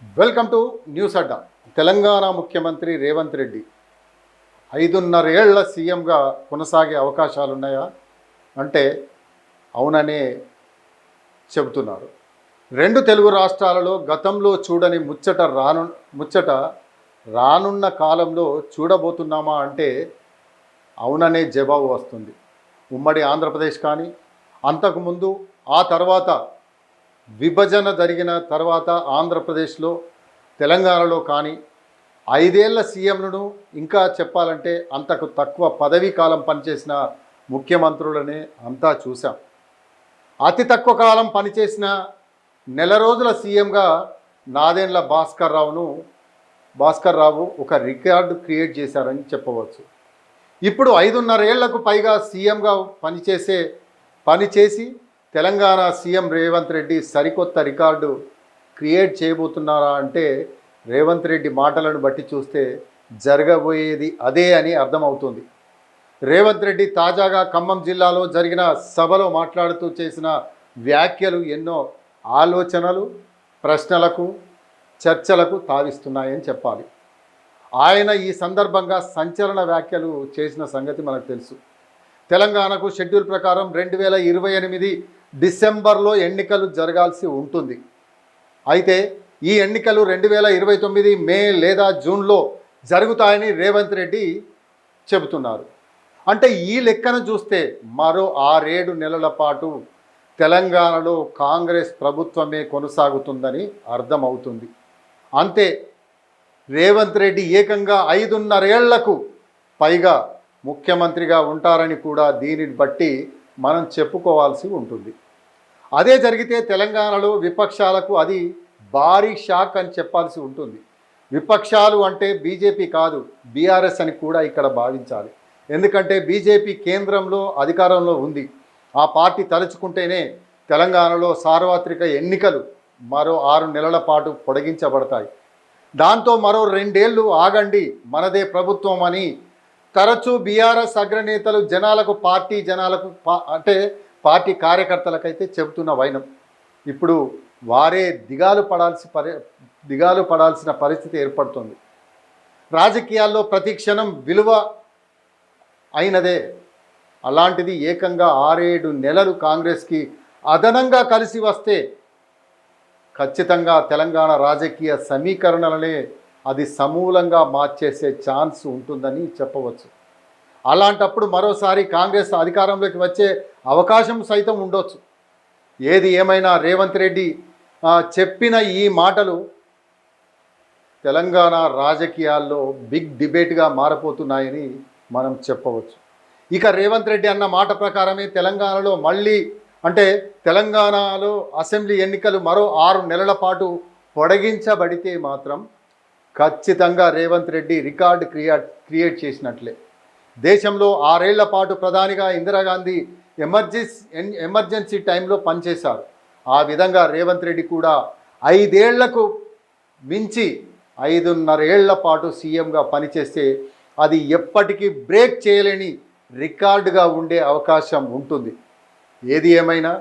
Welcome to news అడ్డా. తెలంగాణ ముఖ్యమంత్రి రేవంత్ రెడ్డి 5.5 ఏళ్ల సీఎంగా కొనసాగే అవకాశాలున్నాయా అంటే అవుననే చెబుతున్నారు. రెండు తెలుగు రాష్ట్రాలలో గతంలో చూడని ముచ్చట రానున్న కాలంలో చూడబోతున్నామా అంటే అవుననే జవాబు వస్తుంది. ఉమ్మడి ఆంధ్రప్రదేశ్ కానీ, అంతకుముందు ఆ తర్వాత విభజన జరిగిన తర్వాత ఆంధ్రప్రదేశ్లో, తెలంగాణలో కానీ 5 ఏళ్ల సీఎంలను, ఇంకా చెప్పాలంటే అంతకు తక్కువ పదవీ కాలం పనిచేసిన ముఖ్యమంత్రులనే అంతా చూసాం. అతి తక్కువ కాలం పనిచేసిన నెల రోజుల సీఎంగా నాదెండ్ల భాస్కర్ రావు ఒక రికార్డు క్రియేట్ చేశారని చెప్పవచ్చు. ఇప్పుడు 5.5 ఏళ్లకు పైగా సీఎంగా పనిచేసి తెలంగాణ సీఎం రేవంత్ రెడ్డి సరికొత్త రికార్డు క్రియేట్ చేయబోతున్నారా అంటే రేవంత్ రెడ్డి మాటలను బట్టి చూస్తే జరగబోయేది అదే అని అర్థమవుతుంది. రేవంత్ రెడ్డి తాజాగా ఖమ్మం జిల్లాలో జరిగిన సభలో మాట్లాడుతూ చేసిన వ్యాఖ్యలు ఎన్నో ఆలోచనలు, ప్రశ్నలకు, చర్చలకు తావిస్తున్నాయని చెప్పాలి. ఆయన ఈ సందర్భంగా సంచలన వ్యాఖ్యలు చేసిన సంగతి మనకు తెలుసు. తెలంగాణకు షెడ్యూల్ ప్రకారం 2028 డిసెంబర్లో ఎన్నికలు జరగాల్సి ఉంటుంది. అయితే ఈ ఎన్నికలు 2029 మే లేదా జూన్లో జరుగుతాయని రేవంత్ రెడ్డి చెబుతున్నారు. అంటే ఈ లెక్కను చూస్తే మరో 6-7 నెలల పాటు తెలంగాణలో కాంగ్రెస్ ప్రభుత్వమే కొనసాగుతుందని అర్థమవుతుంది. అంతే, రేవంత్ రెడ్డి ఏకంగా 5.5 ఏళ్లకు పైగా ముఖ్యమంత్రిగా ఉంటారని కూడా దీనిని బట్టి మనం చెప్పుకోవాల్సి ఉంటుంది. అదే జరిగితే తెలంగాణలో విపక్షాలకు అది భారీ షాక్ అని చెప్పాల్సి ఉంటుంది. విపక్షాలు అంటే బీజేపీ కాదు, బీఆర్ఎస్ అని కూడా ఇక్కడ భావించాలి. ఎందుకంటే బీజేపీ కేంద్రంలో అధికారంలో ఉంది. ఆ పార్టీ తలుచుకుంటేనే తెలంగాణలో సార్వత్రిక ఎన్నికలు మరో 6 నెలల పాటు పొడిగించబడతాయి. దాంతో మరో 2 ఏళ్ళు ఆగండి, మనదే ప్రభుత్వం అని తరచూ బీఆర్ఎస్ అగ్రనేతలు పార్టీ కార్యకర్తలకైతే చెబుతున్న వైనం ఇప్పుడు వారే దిగాలు పడాల్సిన పరిస్థితి ఏర్పడుతుంది. రాజకీయాల్లో ప్రతి క్షణం విలువ అయినదే. అలాంటిది ఏకంగా 6-7 నెలలు కాంగ్రెస్కి అదనంగా కలిసి వస్తే ఖచ్చితంగా తెలంగాణ రాజకీయ సమీకరణలనే అది సమూలంగా మార్చేసే ఛాన్స్ ఉంటుందని చెప్పవచ్చు. అలాంటప్పుడు మరోసారి కాంగ్రెస్ అధికారంలోకి వచ్చే అవకాశం సైతం ఉండొచ్చు. ఏది ఏమైనా రేవంత్ రెడ్డి చెప్పిన ఈ మాటలు తెలంగాణ రాజకీయాల్లో బిగ్ డిబేట్గా మారబోతున్నాయని మనం చెప్పవచ్చు. ఇక రేవంత్ రెడ్డి అన్న మాట ప్రకారమే తెలంగాణలో తెలంగాణలో అసెంబ్లీ ఎన్నికలు మరో 6 నెలల పాటు పొడిగించబడితే మాత్రం ఖచ్చితంగా రేవంత్ రెడ్డి రికార్డు క్రియేట్ చేసినట్లే. దేశంలో 6 ఏళ్ల పాటు ప్రధానిగా ఇందిరాగాంధీ ఎమర్జెన్సీ టైంలో పనిచేశారు. ఆ విధంగా రేవంత్ రెడ్డి కూడా 5 ఏళ్లకు మించి 5.5 ఏళ్ల పాటు సీఎంగా పనిచేస్తే అది ఎప్పటికీ బ్రేక్ చేయలేని రికార్డుగా ఉండే అవకాశం ఉంటుంది. ఏది ఏమైనా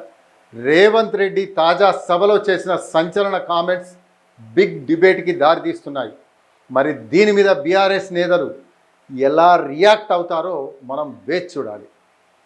రేవంత్ రెడ్డి తాజా సభలో చేసిన సంచలన కామెంట్స్ బిగ్ డిబేట్కి దారితీస్తున్నాయి. మరి దీని మీద బీఆర్ఎస్ నేతలు ఎలా రియాక్ట్ అవుతారో మనం వేచి చూడాలి.